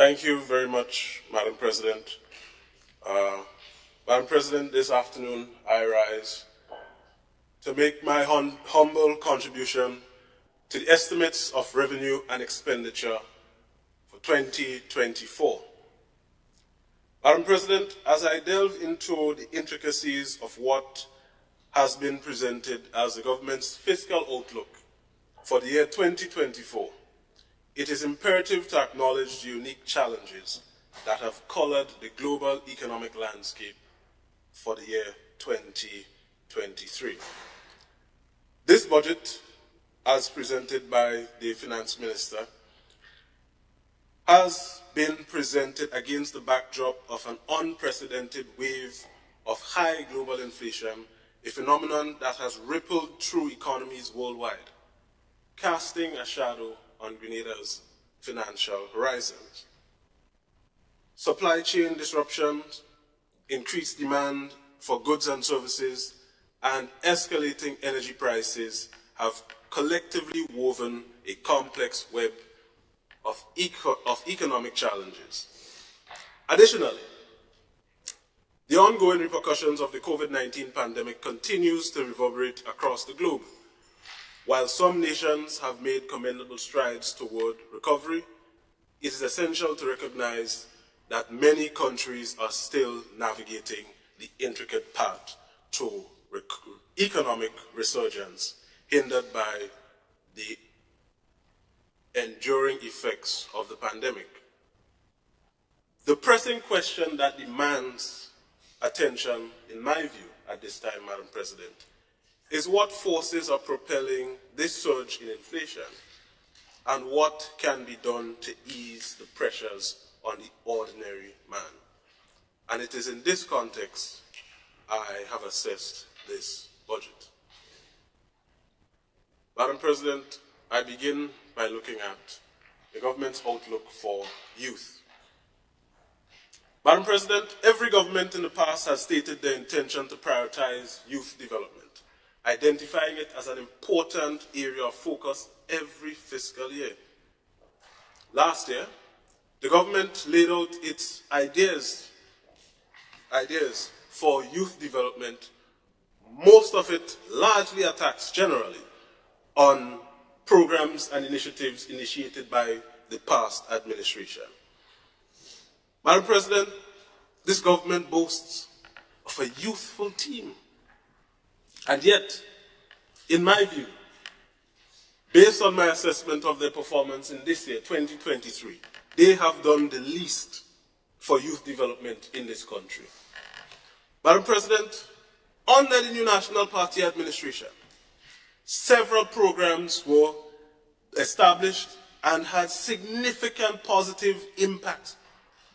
Thank you very much, Madam President. Madam President, this afternoon I rise to make my humble contribution to the estimates of revenue and expenditure for 2024. Madam President, as I delve into the intricacies of what has been presented as the government's fiscal outlook for the year 2024, it is imperative to acknowledge the unique challenges that have colored the global economic landscape for the year 2023. This budget, as presented by the Finance Minister, has been presented against the backdrop of an unprecedented wave of high global inflation, a phenomenon that has rippled through economies worldwide, casting a shadow on Grenada's financial horizons. Supply chain disruptions, increased demand for goods and services, and escalating energy prices have collectively woven a complex web of economic challenges. Additionally, the ongoing repercussions of the COVID-19 pandemic continues to reverberate across the globe. While some nations have made commendable strides toward recovery, it is essential to recognize that many countries are still navigating the intricate path to economic resurgence, hindered by the enduring effects of the pandemic. The pressing question that demands attention, in my view, at this time, Madam President, is what forces are propelling this surge in inflation and what can be done to ease the pressures on the ordinary man. And it is in this context I have assessed this budget. Madam President, I begin by looking at the government's outlook for youth. Madam President, every government in the past has stated their intention to prioritize youth development, identifying it as an important area of focus every fiscal year. Last year, the government laid out its ideas for youth development, most of it largely attacks generally on programs and initiatives initiated by the past administration. Madam President, this government boasts of a youthful team. And yet, in my view, based on my assessment of their performance in this year, 2023, they have done the least for youth development in this country. Madam President, under the new National Party administration, several programs were established and had significant positive impact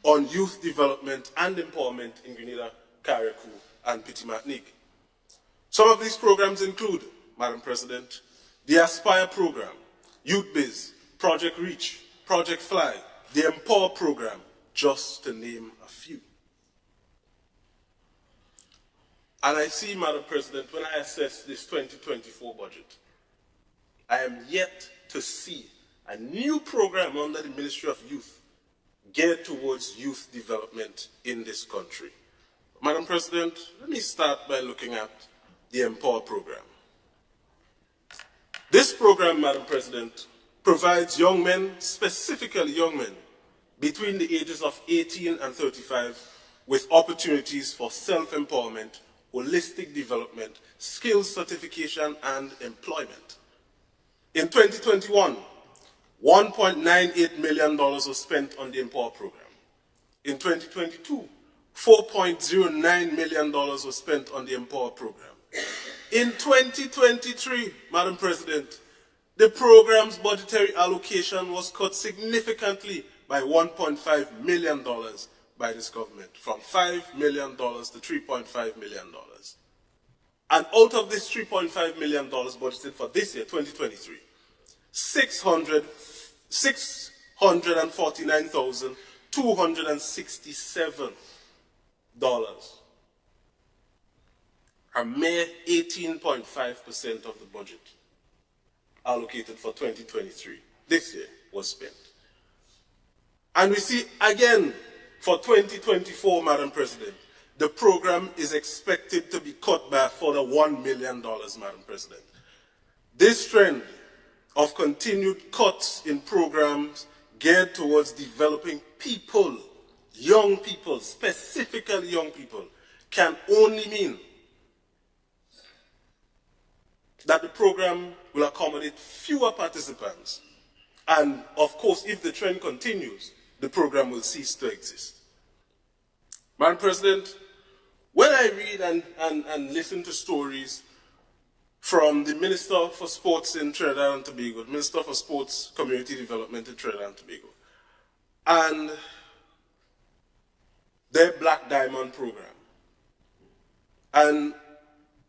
on youth development and empowerment in Grenada, Carriacou, and Petit Martinique. Some of these programs include, Madam President, the Aspire program, Youth Biz, Project Reach, Project Fly, the Empower program, just to name a few. And I see, Madam President, when I assess this 2024 budget, I am yet to see a new program under the Ministry of Youth geared towards youth development in this country. Madam President, let me start by looking at the Empower program. This program, Madam President, provides young men, specifically young men, between the ages of 18 and 35 with opportunities for self-empowerment, holistic development, skills certification, and employment. In 2021, $1.98 million was spent on the Empower program. In 2022, $4.09 million was spent on the Empower program. In 2023, Madam President, the program's budgetary allocation was cut significantly by $1.5 million by this government, from $5 million to $3.5 million. And out of this $3.5 million budgeted for this year, 2023, $649,267, a mere 18.5% of the budget allocated for 2023 this year was spent. And we see again for 2024, Madam President, the program is expected to be cut by a further $1 million, Madam President. This trend of continued cuts in programs geared towards developing people, young people, specifically young people, can only mean that the program will accommodate fewer participants. And of course, if the trend continues, the program will cease to exist. Madam President, when I read and listen to stories from the Minister for Sports in Trinidad and Tobago, the Minister for Sports Community Development in Trinidad and Tobago, and their Black Diamond program, and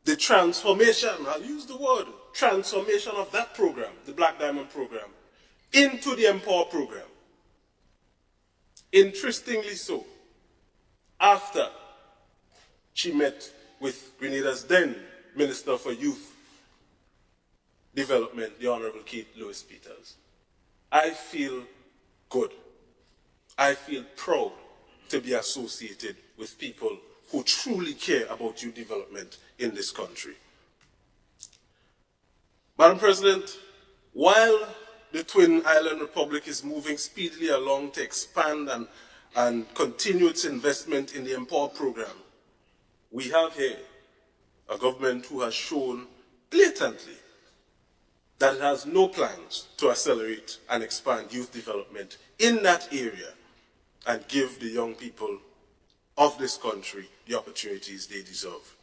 the transformation, I'll use the word, transformation of that program, the Black Diamond program, into the Empower program. Interestingly so, after she met with Grenada's then Minister for Youth Development, the Honorable Kate Lewis Peters, I feel good. I feel proud to be associated with people who truly care about youth development in this country. Madam President, while the Twin Island Republic is moving speedily along to expand and continue its investment in the Empower program, we have here a government who has shown blatantly that it has no plans to accelerate and expand youth development in that area and give the young people of this country the opportunities they deserve.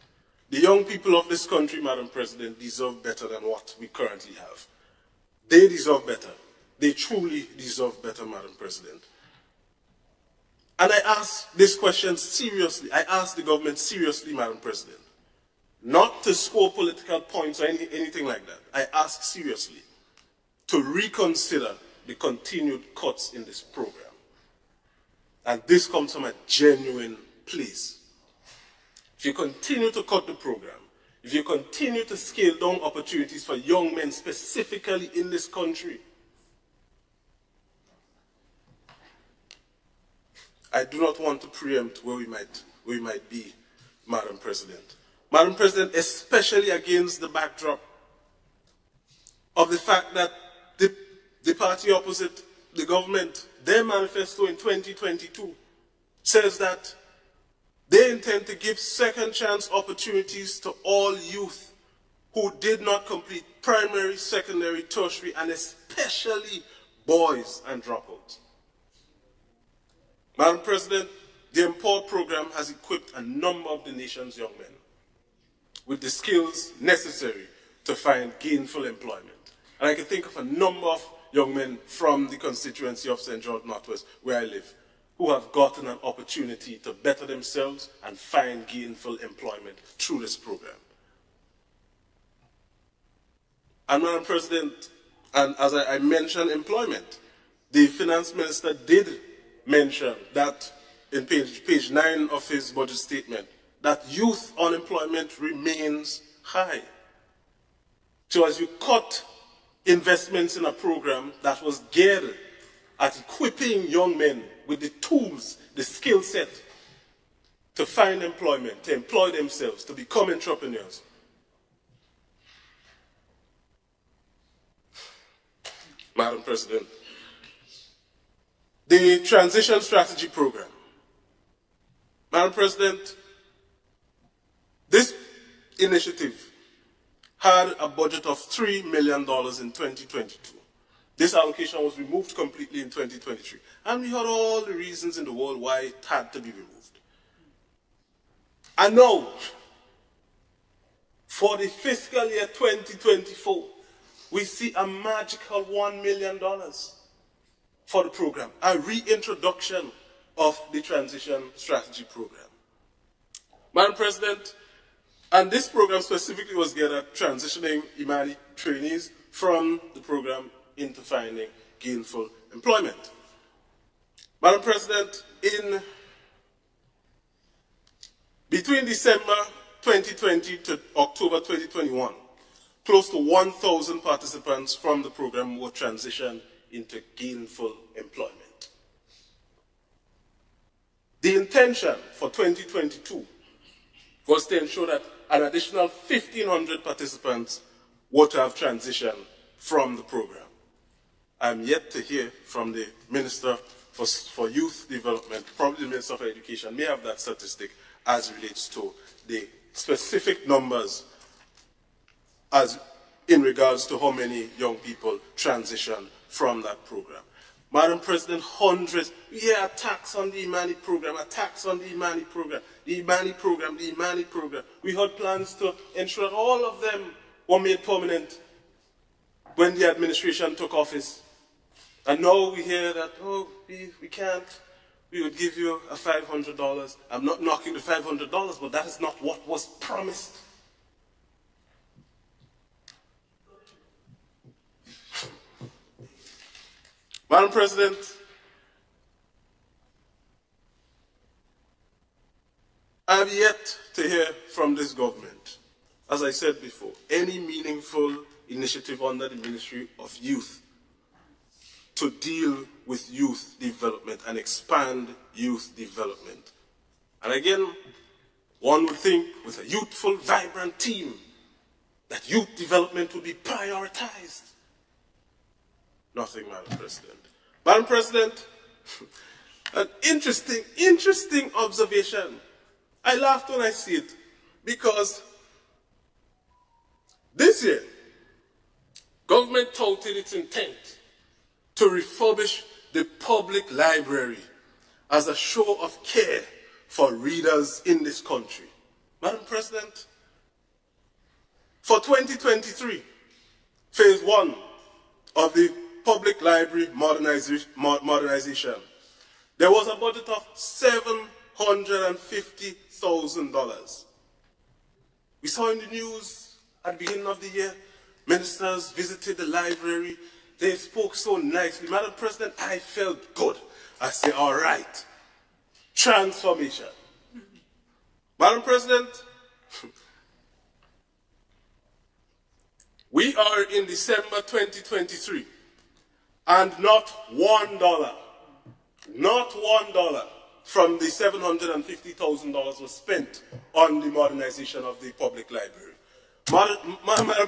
The young people of this country, Madam President, deserve better than what we currently have. They deserve better. They truly deserve better, Madam President. And I ask this question seriously. I ask the government seriously, Madam President. Not to score political points or anything like that. I ask seriously to reconsider the continued cuts in this program. And this comes from a genuine place. If you continue to cut the program, if you continue to scale down opportunities for young men specifically in this country, I do not want to preempt where we might be, Madam President. Madam President, especially against the backdrop of the fact that the party opposite the government, their manifesto in 2022 says that they intend to give second chance opportunities to all youth who did not complete primary, secondary, tertiary, and especially boys and dropouts. Madam President, the Empower program has equipped a number of the nation's young men with the skills necessary to find gainful employment. And I can think of a number of young men from the constituency of St. George Northwest, where I live, who have gotten an opportunity to better themselves and find gainful employment through this program. And Madam President, and as I mentioned employment, the Finance Minister did mention that in page 9 of his budget statement, that youth unemployment remains high. So as you cut investments in a program that was geared at equipping young men with the tools, the skill set to find employment, to employ themselves, to become entrepreneurs, Madam President, the Transition Strategy Program. Madam President, this initiative had a budget of $3 million in 2022. This allocation was removed completely in 2023. And we heard all the reasons in the world why it had to be removed. And now, for the fiscal year 2024, we see a magical $1 million for the program, a reintroduction of the Transition Strategy Program. Madam President, and this program specifically was geared at transitioning Imani trainees from the program into finding gainful employment. Madam President, between December 2020 to October 2021, close to 1,000 participants from the program were transitioned into gainful employment. The intention for 2022 was to ensure that an additional 1,500 participants were to have transitioned from the program. I'm yet to hear from the Minister for Youth Development, probably the Minister for Education, may have that statistic as relates to the specific numbers as in regards to how many young people transition from that program. Madam President, hundreds, we hear attacks on the Imani program, attacks on the Imani program, the Imani program, the Imani program. We had plans to ensure that all of them were made permanent when the administration took office. And now we hear that, oh, we can't, we would give you a $500. I'm not knocking the $500, but that is not what was promised. Madam President, I have yet to hear from this government, as I said before, any meaningful initiative under the Ministry of Youth to deal with youth development and expand youth development. And again, one would think with a youthful, vibrant team that youth development would be prioritized. Nothing, Madam President. Madam President, an interesting observation. I laughed when I see it because this year, government touted its intent to refurbish the public library as a show of care for readers in this country. Madam President, for 2023, phase 1 of the public library modernization, there was a budget of $750,000. We saw in the news at the beginning of the year, ministers visited the library. They spoke so nicely. Madam President, I felt good. I say, all right, transformation. Madam President, we are in December 2023, and not $1 from the $750,000 was spent on the modernization of the public library. Madam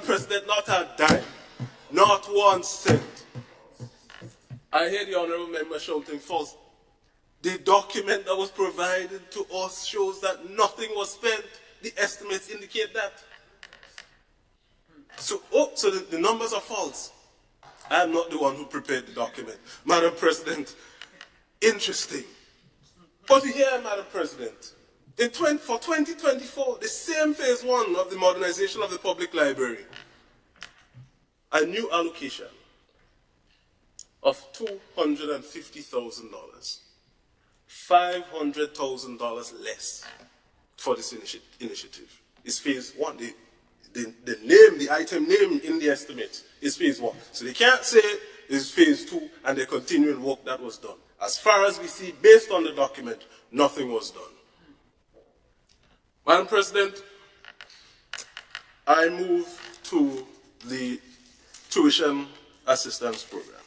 President, not a dime, not 1 cent. I hear the honorable member shouting false. The document that was provided to us shows that nothing was spent. The estimates indicate that. So the numbers are false. I am not the one who prepared the document. Madam President, interesting. But here, Madam President, for 2024, the same phase 1 of the modernization of the public library, a new allocation of $250,000, $500,000 less for this initiative. It's phase 1. The item name in the estimate is phase 1. So they can't say it's phase 2 and they're continuing work that was done. As far as we see, based on the document, nothing was done. Madam President, I move to the tuition assistance program,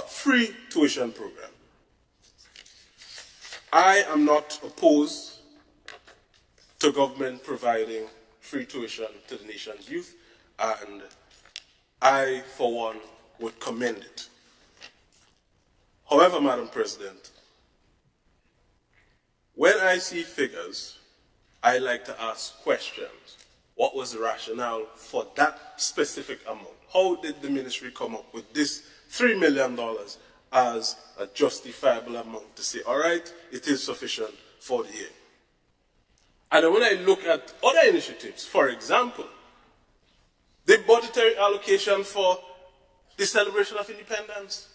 free tuition program. I am not opposed to government providing free tuition to the nation's youth, and I, for one, would commend it. However, Madam President, when I see figures, I like to ask questions. What was the rationale for that specific amount? How did the ministry come up with this $3 million as a justifiable amount to say, all right, it is sufficient for the year? And when I look at other initiatives, for example, the budgetary allocation for the celebration of independence,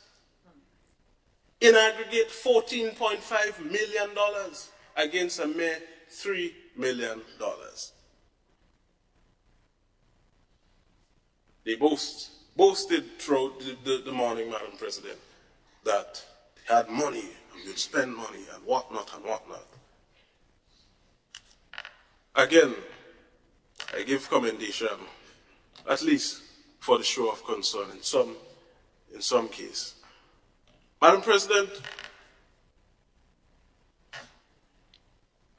in aggregate $14.5 million against a mere $3 million. They boasted throughout the morning, Madam President, that they had money and would spend money and whatnot and whatnot. Again, I give commendation, at least for the show of concern in some case. Madam President,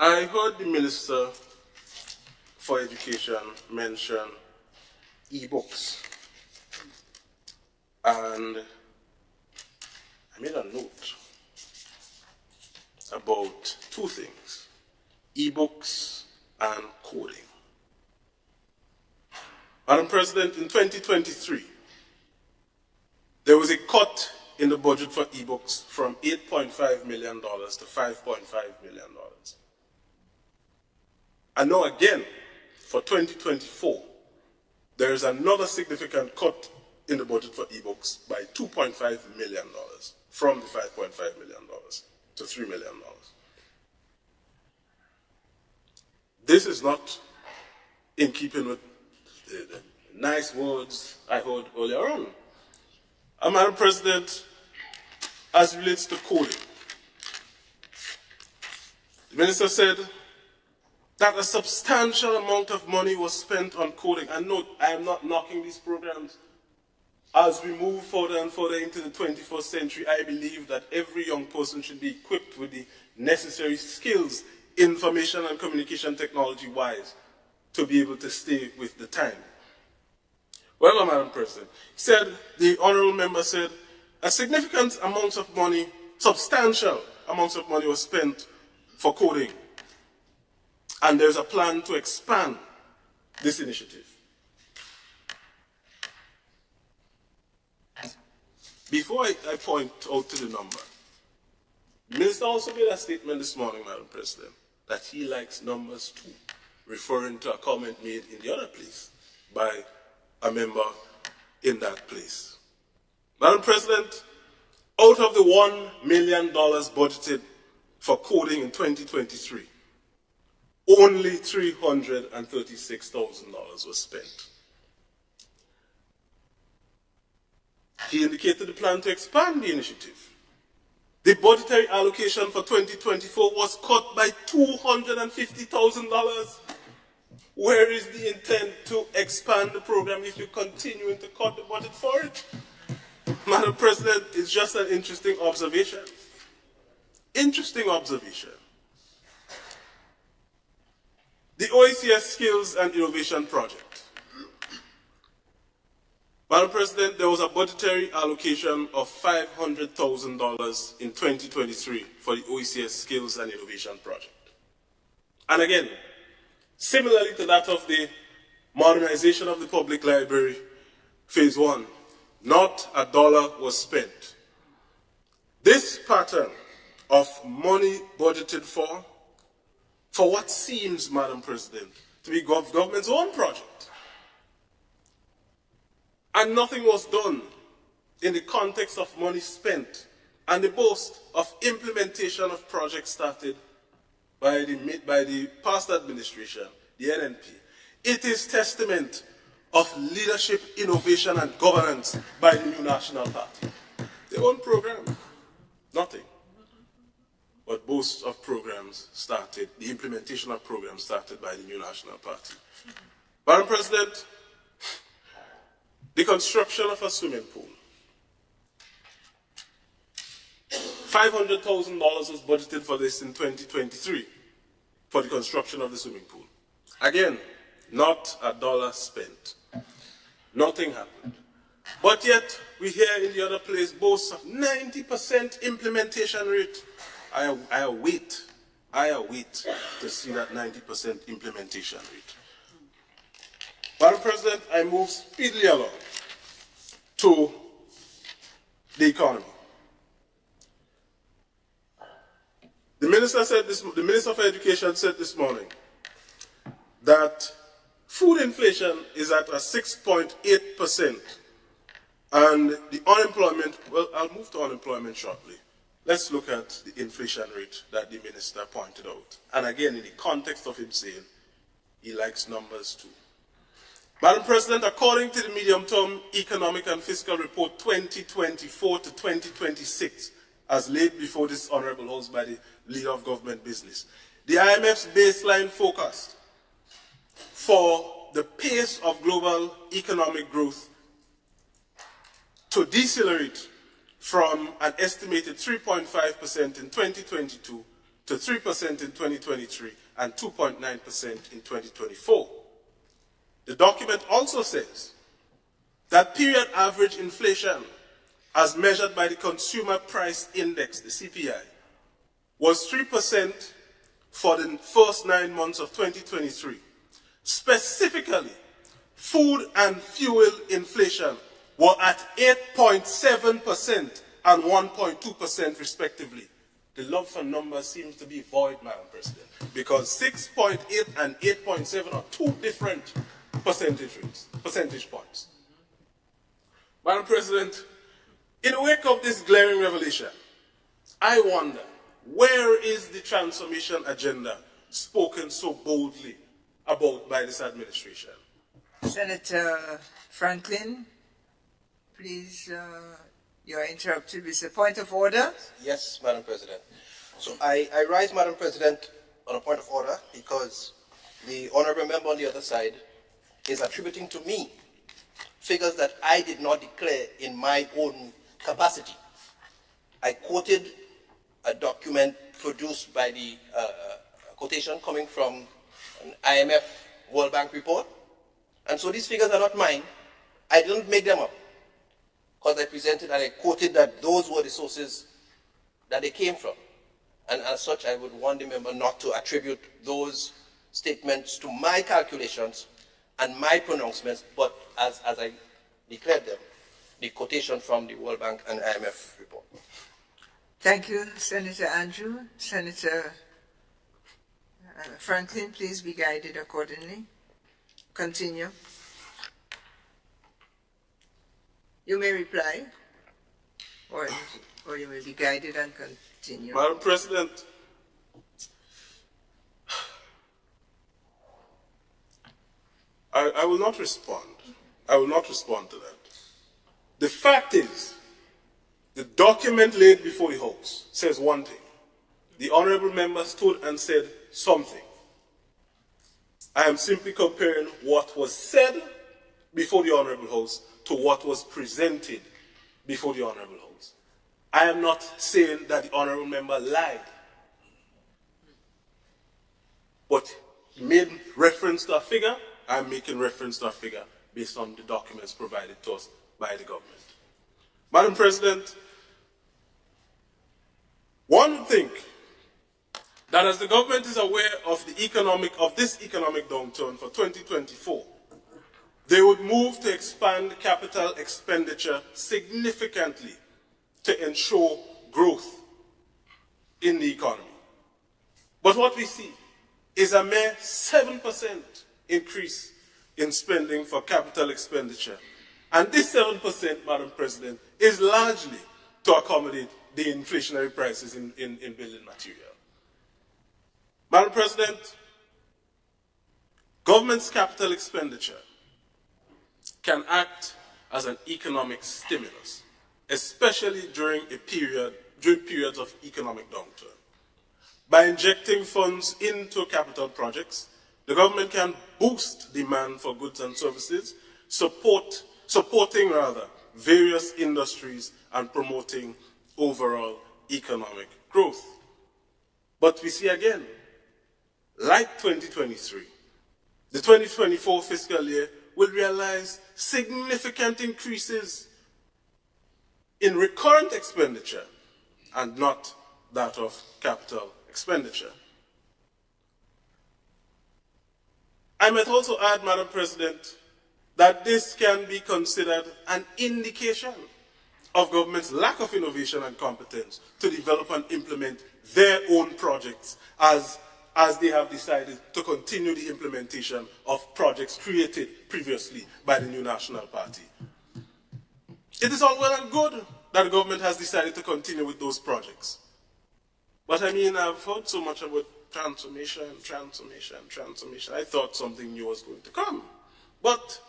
I heard the Minister for Education mention e-books, and I made a note about two things: e-books and coding. Madam President, in 2023, there was a cut in the budget for e-books from $8.5 million to $5.5 million. And now again, for 2024, there is another significant cut in the budget for e-books by $2.5 million, from the $5.5 million to $3 million. This is not in keeping with the nice words I heard earlier on. Madam President, as it relates to coding, the Minister said that a substantial amount of money was spent on coding. And note, I am not knocking these programs. As we move further and further into the 21st century, I believe that every young person should be equipped with the necessary skills, information and communication technology-wise, to be able to stay with the time. Well, Madam President, the honourable member said a significant amount of money, substantial amounts of money was spent for coding. And there's a plan to expand this initiative. Before I point out to the number, the Minister also made a statement this morning, Madam President, that he likes numbers too, referring to a comment made in the other place by a member in that place. Madam President, out of the $1 million budgeted for coding in 2023, only $336,000 was spent. He indicated the plan to expand the initiative. The budgetary allocation for 2024 was cut by $250,000. Where is the intent to expand the program if you're continuing to cut the budget for it? Madam President, it's just an interesting observation. Interesting observation. The OECS Skills and Innovation Project. Madam President, there was a budgetary allocation of $500,000 in 2023 for the OECS Skills and Innovation Project. And again, similarly to that of the modernization of the public library, phase 1, not a dollar was spent. This pattern of money budgeted for what seems, Madam President, to be government's own project. And nothing was done in the context of money spent and the boast of implementation of projects started by the past administration, the NNP. It is testament of leadership, innovation, and governance by the new National Party. Their own program, nothing. But boast of programs started, the implementation of programs started by the new National Party. Madam President, the construction of a swimming pool. $500,000 was budgeted for this in 2023 for the construction of the swimming pool. Again, not a dollar spent. Nothing happened. But yet, we hear in the other place boasts of 90% implementation rate. I await to see that 90% implementation rate. Madam President, I move speedily along to the economy. The Minister for Education said this morning that food inflation is at a 6.8%, and the unemployment, well, I'll move to unemployment shortly. Let's look at the inflation rate that the Minister pointed out. And again, in the context of him saying he likes numbers too. Madam President, according to the Medium-Term Economic and Fiscal Report 2024 to 2026, as laid before this Honourable House by the Leader of Government Business, the IMF's baseline forecast for the pace of global economic growth to decelerate from an estimated 3.5% in 2022 to to 3% in 2023 and 2.9% in 2024. The document also says that period average inflation, as measured by the Consumer Price Index, the CPI, was 3% for the first 9 months of 2023. Specifically, food and fuel inflation were at 8.7% and 1.2% respectively. The love for numbers seems to be void, Madam President, because 6.8 and 8.7 are two different percentage points. Madam President, in the wake of this glaring revelation, I wonder, where is the transformation agenda spoken so boldly about by this administration? Senator Franklyn, please, you are interrupted with a point of order. Yes, Madam President. So I rise, Madam President, on a point of order because the honourable member on the other side is attributing to me figures that I did not declare in my own capacity. I quoted a document produced by the quotation coming from an IMF World Bank report. And so these figures are not mine. I didn't make them up because I presented and I quoted that those were the sources that they came from. And as such, I would want the member not to attribute those statements to my calculations and my pronouncements, but as I declared them, the quotation from the World Bank and IMF report. Thank you, Senator Andrew. Senator Franklyn, please be guided accordingly. Continue. You may reply, or you may be guided and continue. Madam President, I will not respond. I will not respond to that. The fact is, the document laid before the House says one thing. The honourable member stood and said something. I am simply comparing what was said before the honourable House to what was presented before the honourable House. I am not saying that the honourable member lied. But he made reference to a figure. I am making reference to a figure based on the documents provided to us by the government. Madam President, one would think that as the government is aware of this economic downturn for 2024, they would move to expand capital expenditure significantly to ensure growth in the economy. But what we see is a mere 7% increase in spending for capital expenditure. And this 7%, Madam President, is largely to accommodate the inflationary prices in building material. Madam President, government's capital expenditure can act as an economic stimulus, especially during periods of economic downturn. By injecting funds into capital projects, the government can boost demand for goods and services, supporting various industries and promoting overall economic growth. But we see again, like 2023, the 2024 fiscal year will realize significant increases in recurrent expenditure and not that of capital expenditure. I might also add, Madam President, that this can be considered an indication of government's lack of innovation and competence to develop and implement their own projects as they have decided to continue the implementation of projects created previously by the New National Party. It is all well and good that the government has decided to continue with those projects. But I mean, I've heard so much about transformation. I thought something new was going to come. But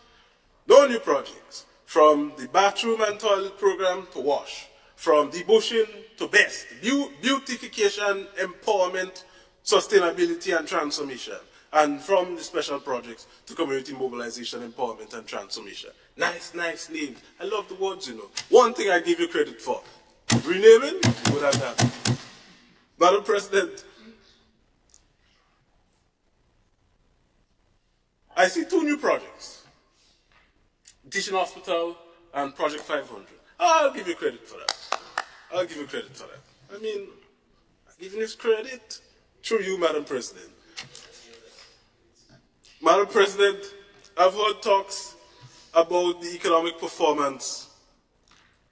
no new projects. From the bathroom and toilet program to WASH, from debushing to BEST, beautification, empowerment, sustainability and transformation, and from the special projects to community mobilization, empowerment and transformation. Nice names. I love the words, you know. One thing I give you credit for, renaming, you would have done. Madam President, I see two new projects, Teaching Hospital and Project 500. I'll give you credit for that. I'll give you credit for that. I mean, giving this credit through you, Madam President. Madam President, I've heard talks about the economic performance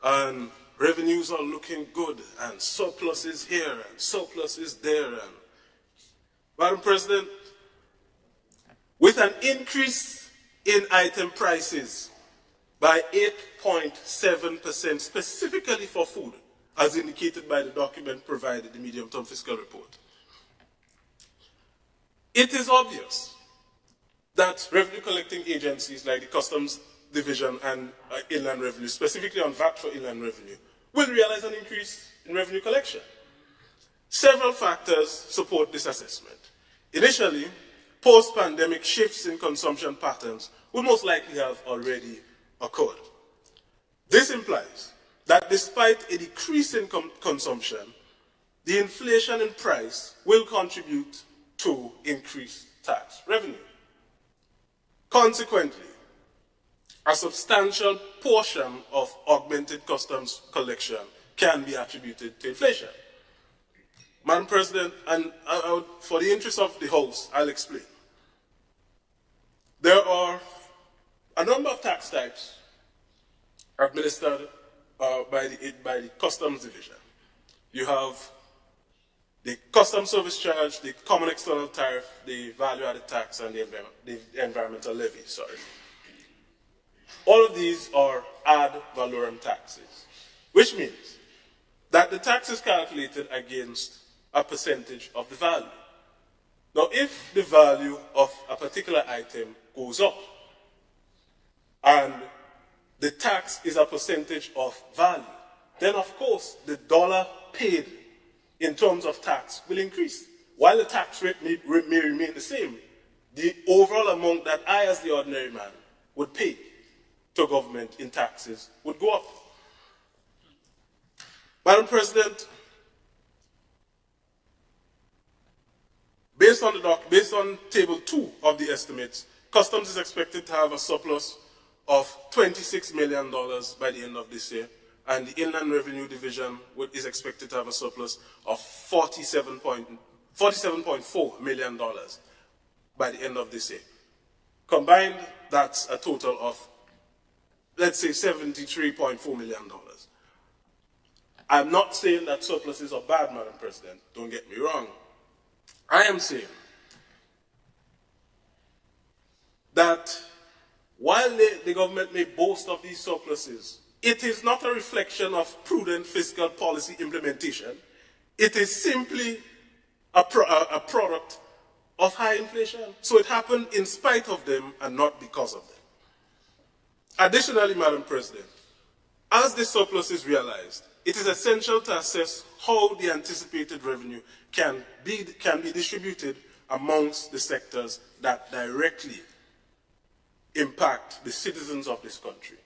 and revenues are looking good and surpluses here and surpluses there. And Madam President, with an increase in item prices by 8.7% specifically for food, as indicated by the document provided, the medium-term fiscal report, it is obvious that revenue collecting agencies like the Customs Division and Inland Revenue, specifically on VAT for inland revenue, will realize an increase in revenue collection. Several factors support this assessment. Initially, post-pandemic shifts in consumption patterns would most likely have already occurred. This implies that despite a decrease in consumption, the inflation in price will contribute to increased tax revenue. Consequently, a substantial portion of augmented customs collection can be attributed to inflation. Madam President, and for the interest of the House, I'll explain. There are a number of tax types administered by the Customs Division. You have the Customs Service Charge, the Common External Tariff, the Value-Added Tax, and the Environmental Levy, All of these are ad valorem taxes, which means that the tax is calculated against a percentage of the value. Now, if the value of a particular item goes up, and the tax is a percentage of value, then of course the dollar paid in terms of tax will increase. While the tax rate may remain the same, the overall amount that I, as the ordinary man, would pay to government in taxes would go up. Madam President, based on Table 2 of the estimates, Customs is expected to have a surplus of $26 million by the end of this year, and the Inland Revenue Division is expected to have a surplus of $47.4 million by the end of this year. Combined, that's a total of, let's say, $73.4 million. I'm not saying that surpluses are bad, Madam President. Don't get me wrong. I am saying that while the government may boast of these surpluses, it is not a reflection of prudent fiscal policy implementation. It is simply a product of high inflation. So it happened in spite of them and not because of them. Additionally, Madam President, as the surplus is realized, it is essential to assess how the anticipated revenue can be distributed amongst the sectors that directly impact the citizens of this country.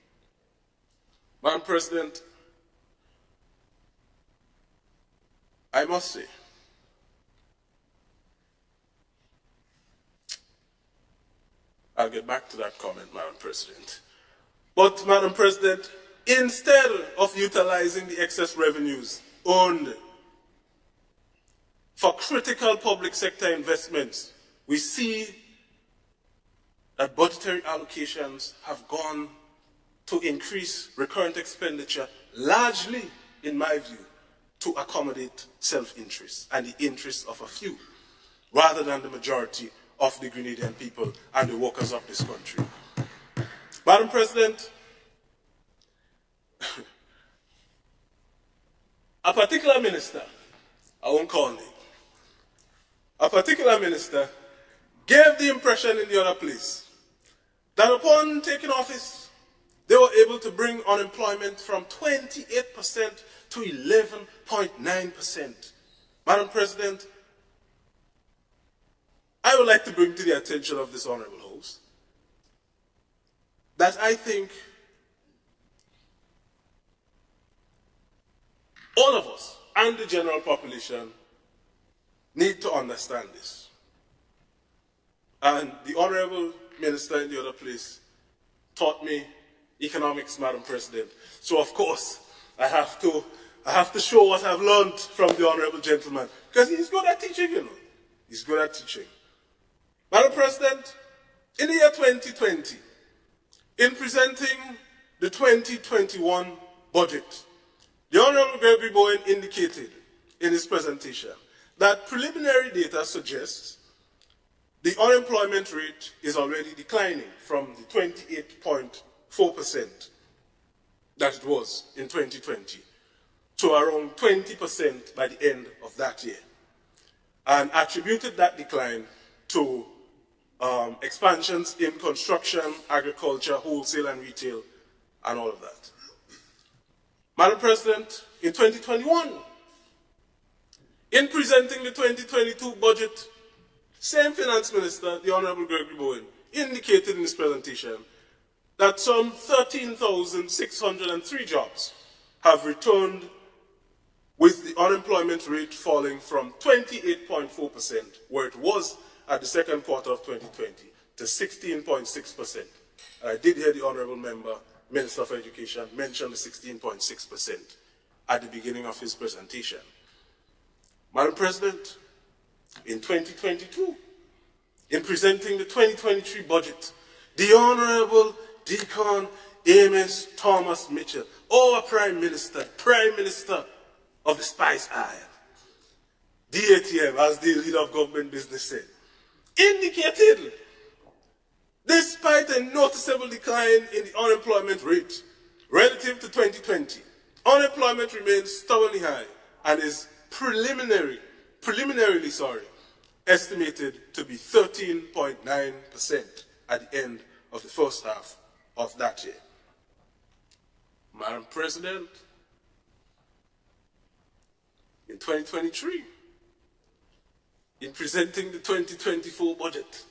Madam President, I must say, I'll get back to that comment, Madam President. But, Madam President, instead of utilizing the excess revenues earned for critical public sector investments, we see that budgetary allocations have gone to increase recurrent expenditure, largely, in my view, to accommodate self-interest and the interests of a few, rather than the majority of the Grenadian people and the workers of this country. Madam President, a particular minister, I won't call name, a particular minister gave the impression in the other place that upon taking office, they were able to bring unemployment from 28% to 11.9%. Madam President, I would like to bring to the attention of this honorable House that I think all of us and the general population need to understand this. And the Honorable minister in the other place taught me economics, Madam President. So of course, I have to show what I've learned from the honorable gentleman, because he's good at teaching, you know. He's good at teaching. Madam President, in the year 2020, in presenting the 2021 budget, the Honorable Gregory Bowen indicated in his presentation that preliminary data suggests the unemployment rate is already declining from the 28.4% that it was in 2020 to around 20% by the end of that year, and attributed that decline to expansions in construction, agriculture, wholesale and retail, and all of that. Madam President, in 2021, in presenting the 2022 budget, same Finance Minister, the Honorable Gregory Bowen, indicated in his presentation that some 13,603 jobs have returned, with the unemployment rate falling from 28.4%, where it was at the second quarter of 2020, to 16.6%. And I did hear the Honorable Member, Minister for Education, mention the 16.6% at the beginning of his presentation. Madam President, in 2022, in presenting the 2023 budget, the Honorable Deacon Amos Thomas Mitchell, our Prime Minister of the Spice Isle, DATM, as the leader of government business said, indicated, despite a noticeable decline in the unemployment rate relative to 2020, unemployment remains stubbornly high and is preliminarily estimated to be 13.9% at the end of the first half of that year. Madam President, in 2023, in presenting the 2024 budget,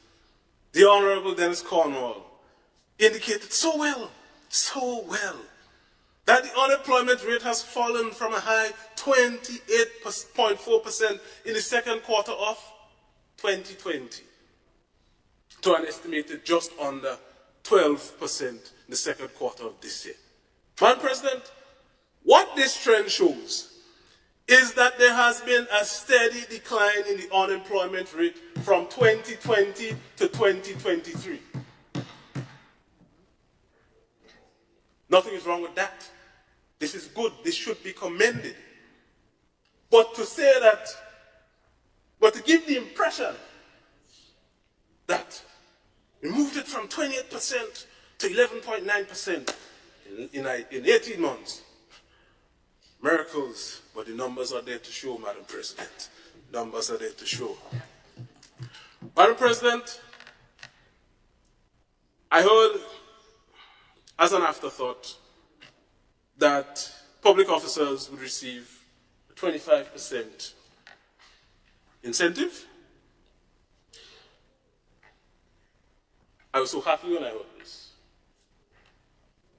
the Honorable Dennis Cornwall indicated so well, that the unemployment rate has fallen from a high 28.4% in the second quarter of 2020 to an estimated just under 12% in the second quarter of this year. Madam President, what this trend shows is that there has been a steady decline in the unemployment rate from 2020 to 2023. Nothing is wrong with that. This is good. This should be commended. But to say that, but to give the impression that we moved it from 28% to 11.9% in 18 months. Miracles, but the numbers are there to show, Madam President. Numbers are there to show. Madam President, I heard, as an afterthought, that public officers would receive a 25% incentive. I was so happy when I heard this.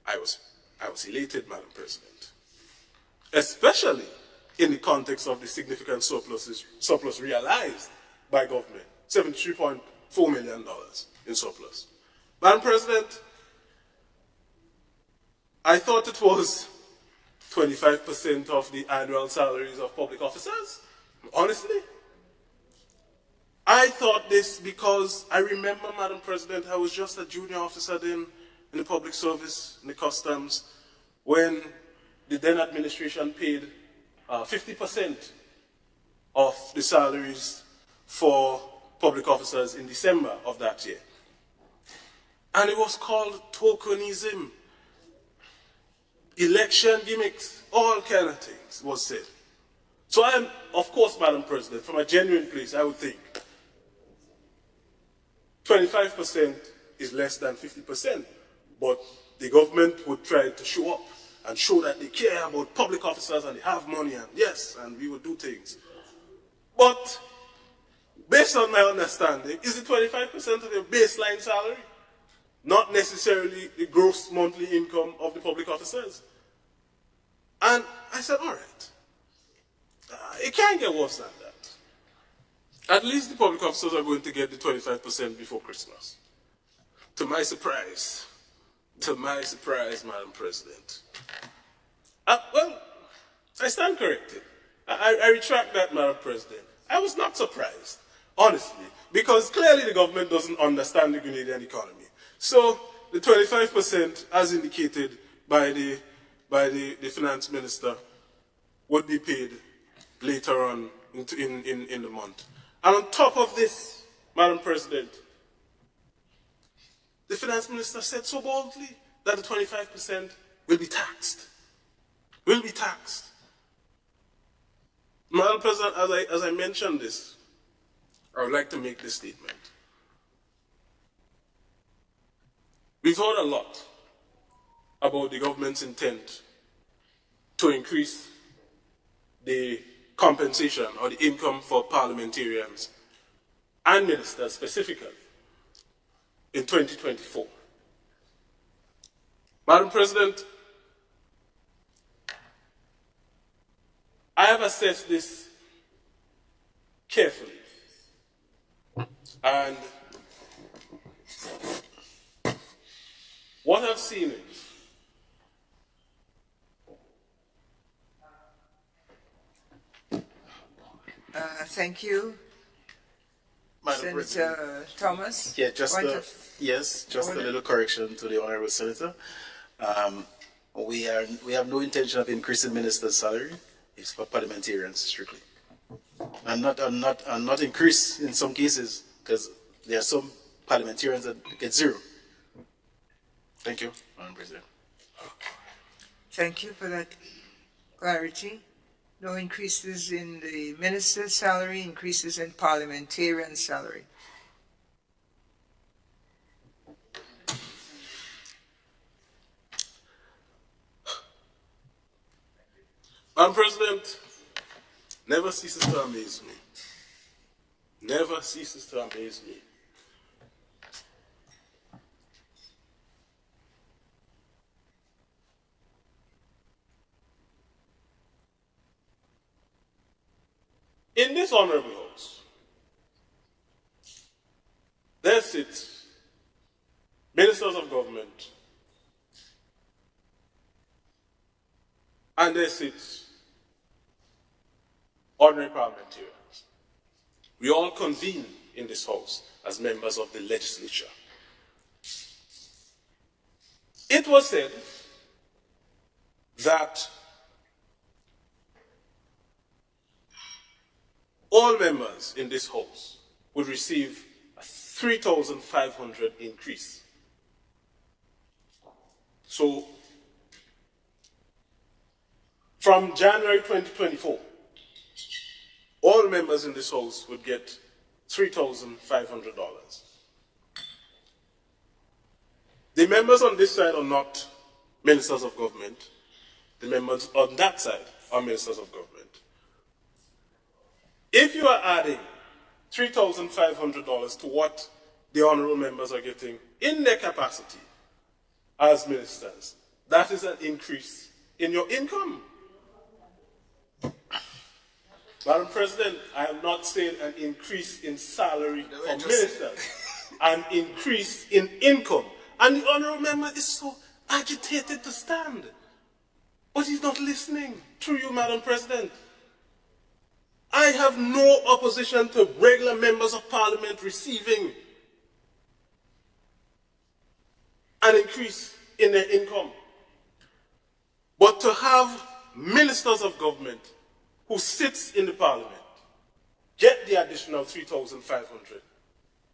I was elated, Madam President. Especially in the context of the significant surplus realized by government, $73.4 million in surplus. Madam President, I thought it was 25% of the annual salaries of public officers, honestly. I thought this because I remember, Madam President, I was just a junior officer then in the public service, in the customs, when the then administration paid 50% of the salaries for public officers in December of that year. And it was called tokenism, election gimmicks, all kind of things was said. So I am, of course, Madam President, from a genuine place, I would think 25% is less than 50%, but the government would try to show up and show that they care about public officers and they have money, and yes, and we will do things. But based on my understanding, is it 25% of your baseline salary? Not necessarily the gross monthly income of the public officers. And I said, all right, it can't get worse than that. At least the public officers are going to get the 25% before Christmas. to my surprise, Madam President, well, I stand corrected. I retract that, Madam President. I was not surprised, honestly, because clearly the government doesn't understand the Grenadian economy. So the 25%, as indicated by the finance minister, would be paid later on in the month. And on top of this, Madam President, the finance minister said so boldly that the 25% will be taxed. Will be taxed. Madam President, as I mentioned this, I would like to make this statement. We've heard a lot about the government's intent to increase the compensation or the income for parliamentarians and ministers specifically in 2024. Madam President, I have assessed this carefully, and what I've seen is thank you. Madam President. Senator Thomas. Yeah, just point a, of yes, just order. a little correction to the honourable senator. We have no intention of increasing ministers' salary. It's for parliamentarians strictly, and not increase in some cases because there are some parliamentarians that get zero. Thank you, Madam President. Thank you for that clarity. No increases in the minister's salary, increases in parliamentarian salary. Madam President, never ceases to amaze me. Never ceases to amaze me. In this honorable house, there sit ministers of government, and there sit ordinary parliamentarians. We all convene in this house as members of the legislature. It was said that all members in this house would receive a 3,500 increase. So, from January 2024, all members in this house would get $3,500. The members on this side are not ministers of government. The members on that side are ministers of government. If you are adding $3,500 to what the honorable members are getting in their capacity as ministers, that is an increase in your income. Madam President, I am not saying an increase in salary for ministers, an increase in income. And the honorable member is so agitated to stand. But he's not listening. Through you, Madam President. I have no opposition to regular members of parliament receiving an increase in their income. But to have ministers of government who sits in the parliament get the additional 3,500,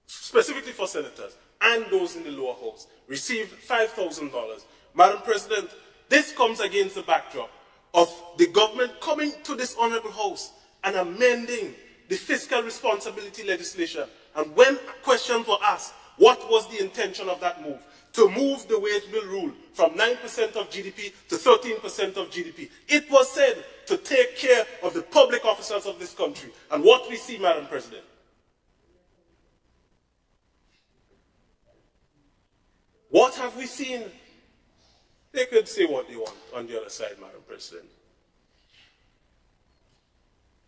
specifically for senators and those in the lower house, receive $5,000. Madam President, this comes against the backdrop of the government coming to this honorable house and amending the fiscal responsibility legislation. And when questions were asked, what was the intention of that move? To move the wage bill rule from 9% of GDP to 13% of GDP. It was said to take care of the public officers of this country. And what we see, Madam President, what have we seen? They could say what they want on the other side, Madam President.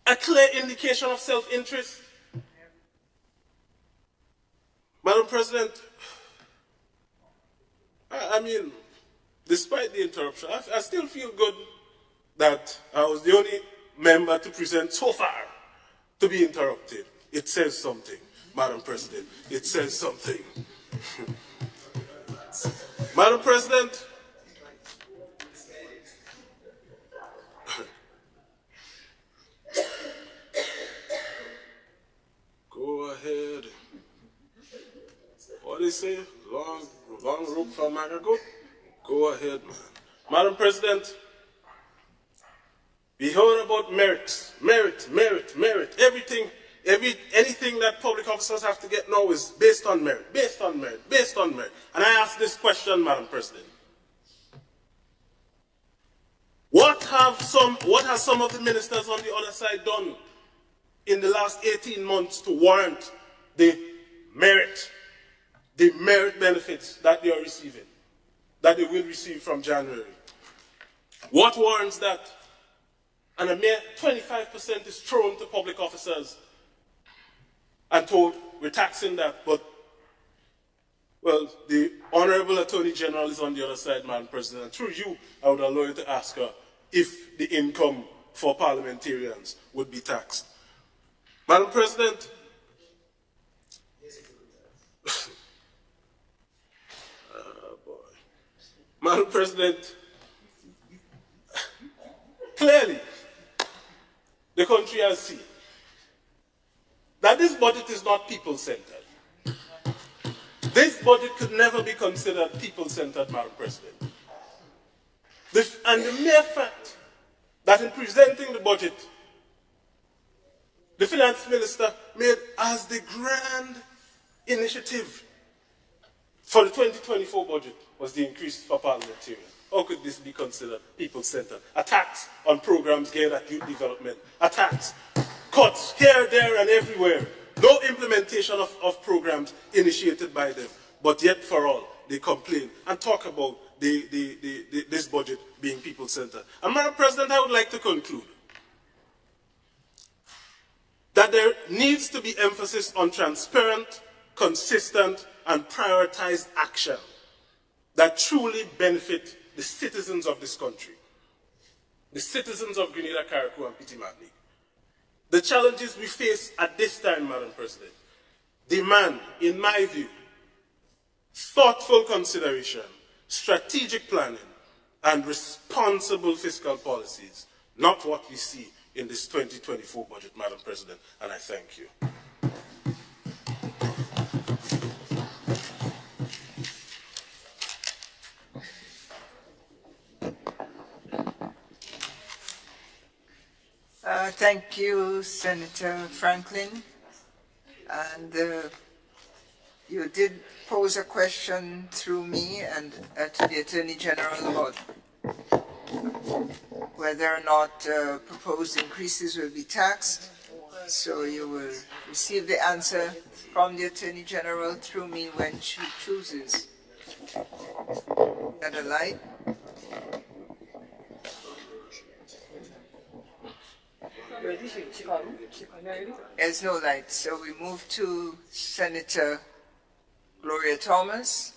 A clear indication of self-interest. Madam President, I mean, despite the interruption, I still feel good that I was the only member to present so far to be interrupted. It says something, Madam President. It says something. Madam President, go ahead. What do they say? Long rope for Magago? Go ahead, man. Madam President, we heard about merit. Anything that public officers have to get now is based on merit. And I ask this question, Madam President. What has some of the ministers on the other side done in the last 18 months to warrant the merit benefits that they are receiving, that they will receive from January? What warrants that? And a mere 25% is thrown to public officers and told, we're taxing that, but, well, the Honorable Attorney General is on the other side, Madam President, and through you, I would allow you to ask her if the income for parliamentarians would be taxed. Madam President, Madam President, clearly, the country has seen that this budget is not people-centered. This budget could never be considered people-centered, Madam President. And the mere fact that in presenting the budget, the finance minister made as the grand initiative for the 2024 budget was the increase for parliamentarians. How could this be considered people-centered? A tax on programs geared at youth development. A tax, cuts here, there, and everywhere. No implementation of programs initiated by them. But yet for all, they complain and talk about this budget being people-centered. And Madam President, I would like to conclude that there needs to be emphasis on transparent, consistent, and prioritized action that truly benefit the citizens of this country, the citizens of Grenada, Carriacou, and Petit Martinique. The challenges we face at this time, Madam President, demand, in my view, thoughtful consideration, strategic planning, and responsible fiscal policies, not what we see in this 2024 budget, Madam President, and I thank you. Thank you, Senator Franklin. And you did pose a question through me and to the Attorney General about whether or not proposed increases will be taxed. So you will receive the answer from the Attorney General through me when she chooses. Got a light? There's no light, so we move to Senator Gloria Thomas.